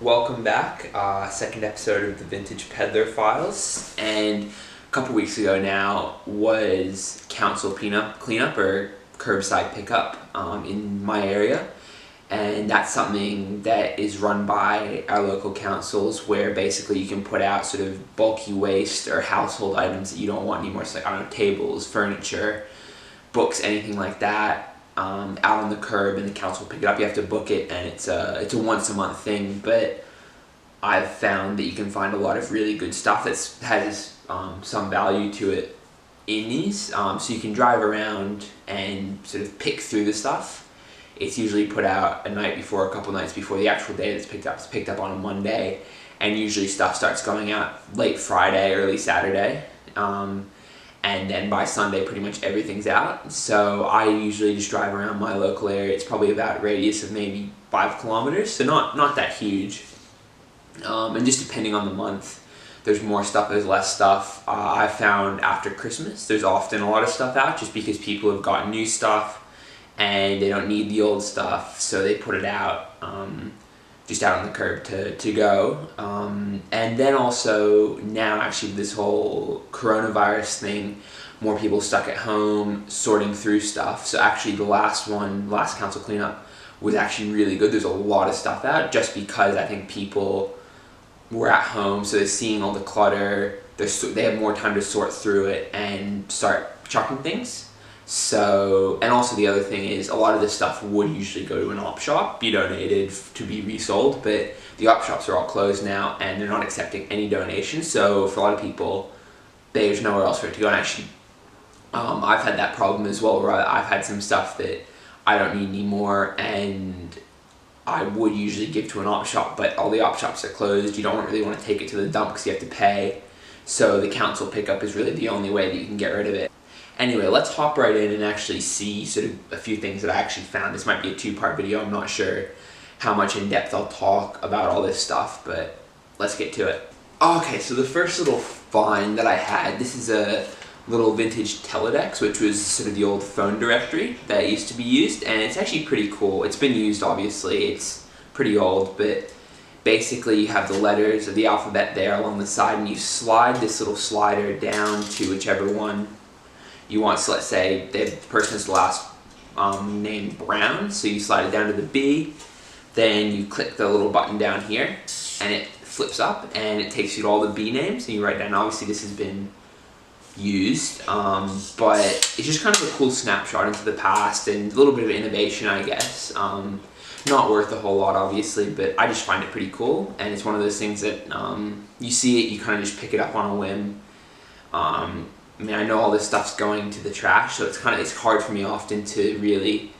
welcome back. Second episode of the Vintage Peddler Files, and a couple weeks ago now was council cleanup or curbside pickup in my area, and that's something that is run by our local councils, where basically you can put out sort of bulky waste or household items that you don't want anymore. So like, I don't know, tables, furniture, books, anything like that. Out on the curb, and the council will pick it up. You have to book it, and it's a once a month thing, but I've found that you can find a lot of really good stuff that has some value to it in these. So you can drive around and sort of pick through the stuff. It's usually put out a night before, a couple nights before the actual day that's picked up. It's picked up on a Monday, and usually stuff starts going out late Friday, early Saturday. And then by Sunday, pretty much everything's out. So I usually just drive around my local area. It's probably about a radius of maybe 5 kilometers, so not that huge. And just depending on the month, there's more stuff, there's less stuff. I found after Christmas, there's often a lot of stuff out, just because people have gotten new stuff and they don't need the old stuff, so they put it out. Just out on the curb to go. And then also now, actually, this whole coronavirus thing, more people stuck at home sorting through stuff. So actually the last council cleanup was actually really good. There's a lot of stuff out, just because I think people were at home, so they're seeing all the clutter, they have more time to sort through it and start chucking things. So, and also the other thing is, a lot of this stuff would usually go to an op shop, be donated to be resold, but the op shops are all closed now and they're not accepting any donations. So for a lot of people, there's nowhere else for it to go. And actually, I've had that problem as well, where I've had some stuff that I don't need anymore, and I would usually give to an op shop, but all the op shops are closed. You don't really want to take it to the dump because you have to pay. So the council pickup is really the only way that you can get rid of it. Anyway, let's hop right in and actually see sort of a few things that I actually found. This might be a 2-part video. I'm not sure how much in depth I'll talk about all this stuff, but let's get to it. Okay, so the first little find that I had, this is a little vintage teledex, which was sort of the old phone directory that used to be used, and it's actually pretty cool. It's been used, obviously. It's pretty old, but basically you have the letters of the alphabet there along the side, and you slide this little slider down to whichever one you want. So let's say the person's last name Brown, so you slide it down to the B, then you click the little button down here and it flips up and it takes you to all the B names, and you write down, obviously this has been used, but it's just kind of a cool snapshot into the past and a little bit of innovation, I guess. Not worth a whole lot, obviously, but I just find it pretty cool, and it's one of those things that you see it, you kind of just pick it up on a whim. I mean, I know all this stuff's going to the trash, so it's hard for me often to really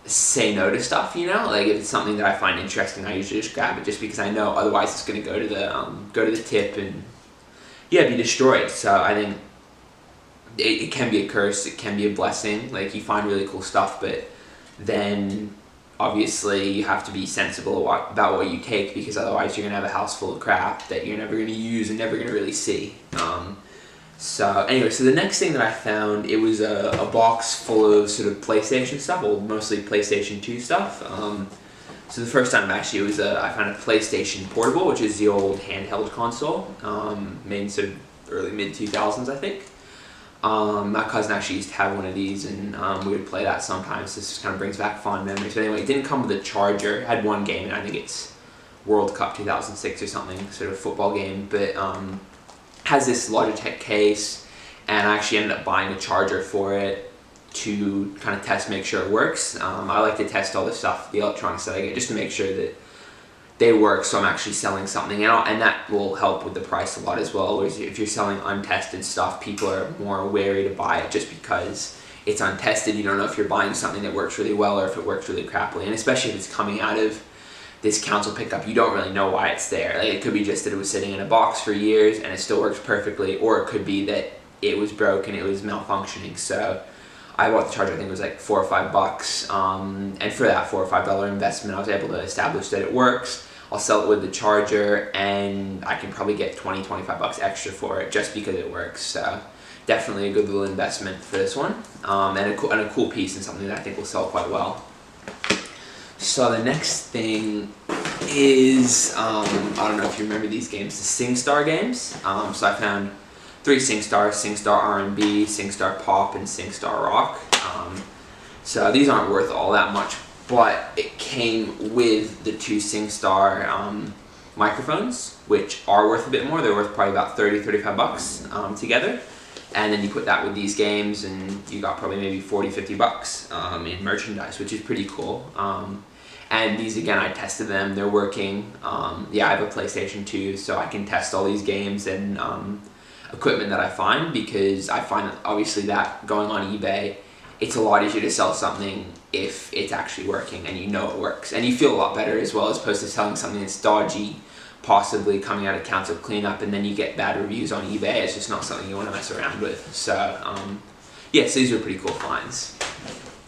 say no to stuff, you know? Like, if it's something that I find interesting, I usually just grab it, just because I know otherwise it's going to go to the tip and, yeah, be destroyed. So I think it can be a curse, it can be a blessing. Like, you find really cool stuff, but then obviously you have to be sensible about what you take, because otherwise you're going to have a house full of crap that you're never going to use and never going to really see. So anyway, so the next thing that I found, it was a box full of sort of PlayStation stuff, well, mostly PlayStation 2 stuff. So the first time actually, I found a PlayStation Portable, which is the old handheld console, made in sort of early mid-2000s, I think. My cousin actually used to have one of these, and we would play that sometimes. This kind of brings back fond memories. But anyway, it didn't come with a charger. It had one game, and I think it's World Cup 2006 or something, sort of football game, but has this Logitech case, and I actually ended up buying a charger for it to kind of test, make sure it works. I like to test all the stuff, the electronics that I get, just to make sure that they work, so I'm actually selling something out, and that will help with the price a lot as well. Whereas if you're selling untested stuff, people are more wary to buy it just because it's untested. You don't know if you're buying something that works really well or if it works really crappily, and especially if it's coming out of this council pickup, you don't really know why it's there. Like, it could be just that it was sitting in a box for years and it still works perfectly, or it could be that it was broken, it was malfunctioning. So I bought the charger, I think it was like $4 or $5, and for that $4 or $5 investment, I was able to establish that it works. I'll sell it with the charger, and I can probably get $20, $25 extra for it just because it works. So definitely a good little investment for this one, and a cool piece, and something that I think will sell quite well. So the next thing is, I don't know if you remember these games, the SingStar games. So I found 3 SingStars, SingStar R&B, SingStar Pop, and SingStar Rock. So these aren't worth all that much, but it came with the 2 SingStar microphones, which are worth a bit more. They're worth probably about 30-35 bucks together. And then you put that with these games and you got probably maybe 40-50 bucks in merchandise, which is pretty cool. And these, again, I tested them, they're working. Yeah, I have a PlayStation 2, so I can test all these games and equipment that I find, because I find that obviously that going on eBay, it's a lot easier to sell something if it's actually working and you know it works. And you feel a lot better as well, as opposed to selling something that's dodgy, possibly coming out of council cleanup, and then you get bad reviews on eBay. It's just not something you want to mess around with. So yeah, so these are pretty cool finds.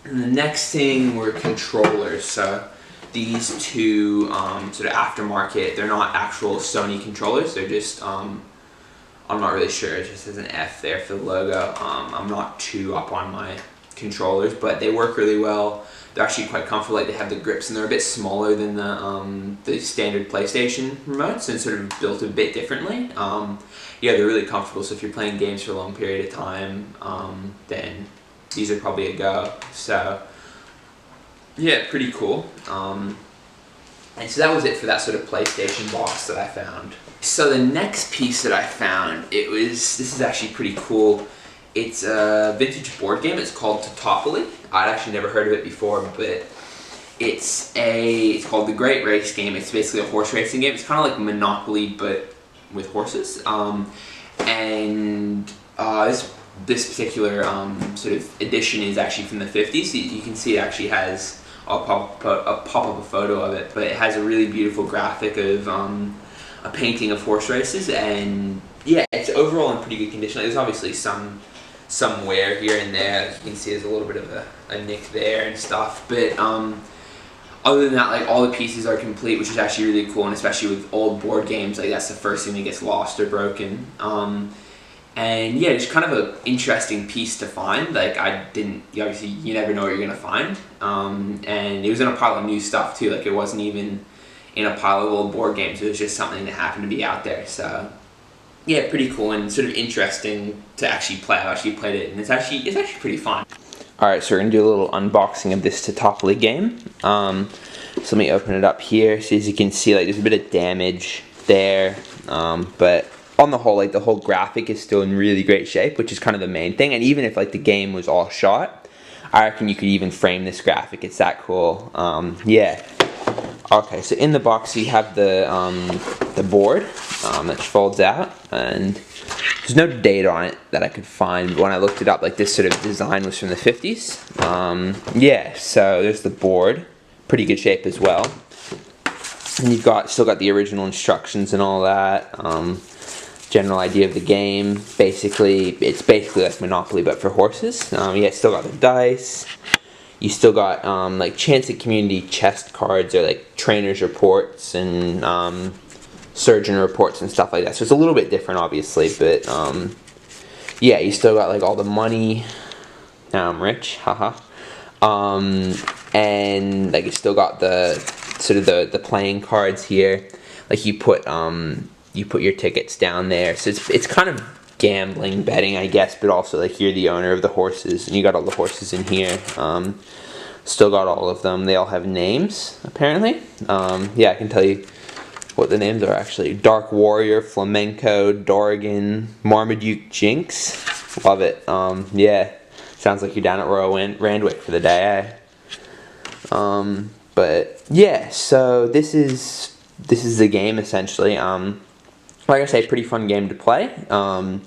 And the next thing were controllers. So these 2 sort of aftermarket, they're not actual Sony controllers, they're just I'm not really sure, it just has an F there for the logo. I'm not too up on my controllers, but they work really well. They're actually quite comfortable, like they have the grips, and they're a bit smaller than the standard PlayStation remotes, and sort of built a bit differently. Yeah, they're really comfortable, so if you're playing games for a long period of time, then these are probably a go. So yeah, pretty cool. And so that was it for that sort of PlayStation box that I found. So the next piece that I found, this is actually pretty cool. It's a vintage board game. It's called Totopoly. I'd actually never heard of it before, but it's called The Great Race Game. It's basically a horse racing game. It's kind of like Monopoly, but with horses. This particular sort of edition is actually from the 50s. You can see it actually has, I'll pop up a photo of it, but it has a really beautiful graphic of a painting of horse races, and yeah, it's overall in pretty good condition. There's obviously some wear here and there. As you can see, there's a little bit of a nick there and stuff, but other than that, like, all the pieces are complete, which is actually really cool, and especially with old board games, like, that's the first thing that gets lost or broken. And yeah, it's kind of an interesting piece to find. Like, obviously you never know what you're gonna find. And it was in a pile of new stuff too. Like, it wasn't even in a pile of old board games. It was just something that happened to be out there. So yeah, pretty cool and sort of interesting to actually play. I've actually played it, and it's actually pretty fun. All right, so we're gonna do a little unboxing of this Totopoly game. So let me open it up here. So as you can see, like, there's a bit of damage there, but on the whole, like, the whole graphic is still in really great shape, which is kind of the main thing. And even if, like, the game was all shot, I reckon you could even frame this graphic. It's that cool. Yeah. Okay, so in the box you have the board that folds out, and there's no date on it that I could find. But when I looked it up, like, this sort of design was from the 50s. Yeah, so there's the board, pretty good shape as well. And you've still got the original instructions and all that. General idea of the game. It's basically like Monopoly, but for horses. Yeah, it's still got the dice. You still got like Chance at Community chest cards, or like trainers reports and surgeon reports and stuff like that. So it's a little bit different, obviously, but yeah, you still got like all the money. Now I'm rich, haha. And like, you still got the sort of the playing cards here. Like, you put your tickets down there, so it's kind of gambling, betting, I guess, but also, like, you're the owner of the horses, and you got all the horses in here. Still got all of them. They all have names, apparently. Yeah, I can tell you what the names are, actually. Dark Warrior, Flamenco, Dorgan, Marmaduke, Jinx. Love it. Yeah, sounds like you're down at Royal Randwick for the day, eh? But yeah, so this is the game, essentially. Like I say, pretty fun game to play. And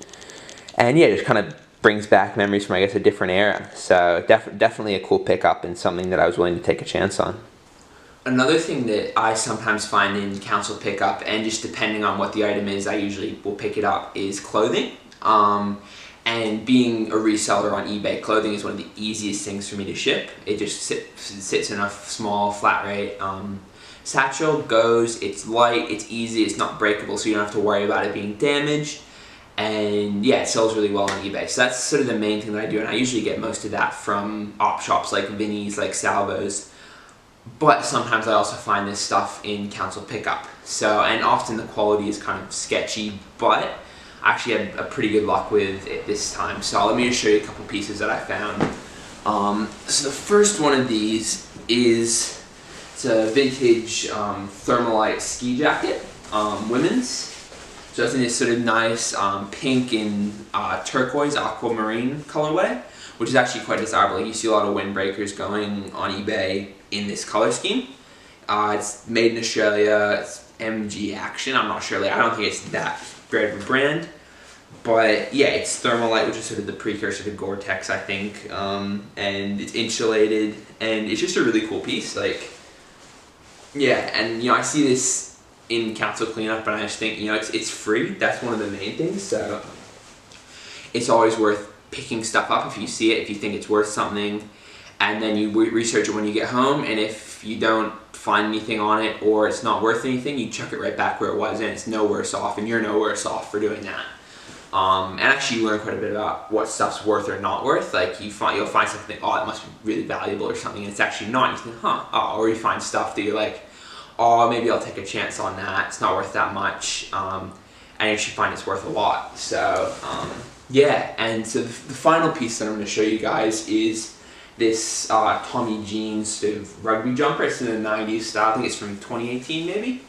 yeah, it just kind of brings back memories from, I guess, a different era. So definitely a cool pickup, and something that I was willing to take a chance on. Another thing that I sometimes find in council pickup, and just depending on what the item is, I usually will pick it up, is clothing. And being a reseller on eBay, clothing is one of the easiest things for me to ship. It just sits in a small flat rate satchel, goes, it's light, it's easy, it's not breakable, so you don't have to worry about it being damaged. And yeah, it sells really well on eBay. So that's sort of the main thing that I do, and I usually get most of that from op shops like Vinnie's, like Salvo's. but sometimes I also find this stuff in council pickup. So, and often the quality is kind of sketchy, but I actually had a pretty good luck with it this time. So let me just show you a couple pieces that I found. So the first one of these is, it's a vintage Thermalite ski jacket, women's. So it's in this sort of nice pink and turquoise aquamarine colorway, which is actually quite desirable. Like, you see a lot of windbreakers going on eBay in this color scheme. It's made in Australia. It's MG Action. I'm not sure. Like, I don't think it's that great of a brand, but yeah, it's Thermalite, which is sort of the precursor to Gore-Tex, I think. And it's insulated, and it's just a really cool piece. Like, yeah, and you know, I see this in council cleanup, and I just think, you know, it's free. That's one of the main things. So it's always worth picking stuff up if you see it, if you think it's worth something, and then you research it when you get home. And if you don't find anything on it, or it's not worth anything, you chuck it right back where it was, and it's no worse off, and you're no worse off for doing that. And actually, you learn quite a bit about what stuff's worth or not worth. Like, you'll find something, oh, it must be really valuable or something, and it's actually not. You think, huh? Oh, or you find stuff that you're like, oh, maybe I'll take a chance on that. It's not worth that much, and you should find it's worth a lot. So yeah, and so the final piece that I'm going to show you guys is this Tommy Jeans sort of rugby jumper. It's in the 90s style. I think it's from 2018 maybe.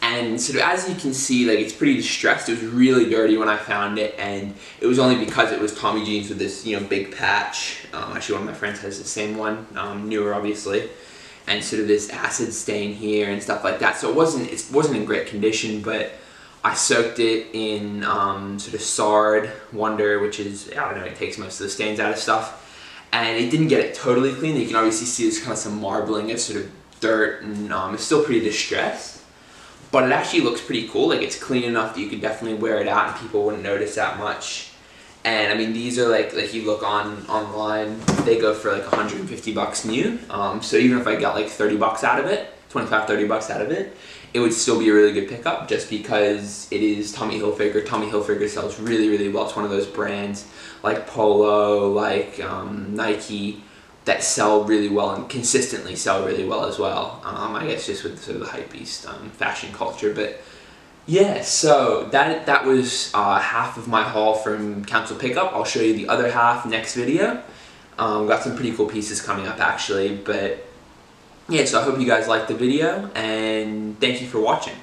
And sort of, as you can see, like, it's pretty distressed. It was really dirty when I found it, and it was only because it was Tommy Jeans with this, you know, big patch. Actually, one of my friends has the same one, newer obviously, and sort of this acid stain here and stuff like that. So it wasn't in great condition, but I soaked it in sort of Sard Wonder, which is, I don't know, it takes most of the stains out of stuff, and it didn't get it totally clean. You can obviously see there's kind of some marbling of sort of dirt, and it's still pretty distressed, but it actually looks pretty cool. Like, it's clean enough that you could definitely wear it out and people wouldn't notice that much. And I mean, these are like you look online, they go for like $150 new. So even if I got like 30 bucks out of it, 25, 30 bucks out of it, it would still be a really good pickup, just because it is Tommy Hilfiger. Tommy Hilfiger sells really, really well. It's one of those brands like Polo, like Nike, that sell really well and consistently sell really well as well. I guess just with sort of the hypebeast fashion culture. But yeah, so that was half of my haul from Council Pickup. I'll show you the other half next video. Got some pretty cool pieces coming up actually, but yeah, so I hope you guys liked the video, and thank you for watching.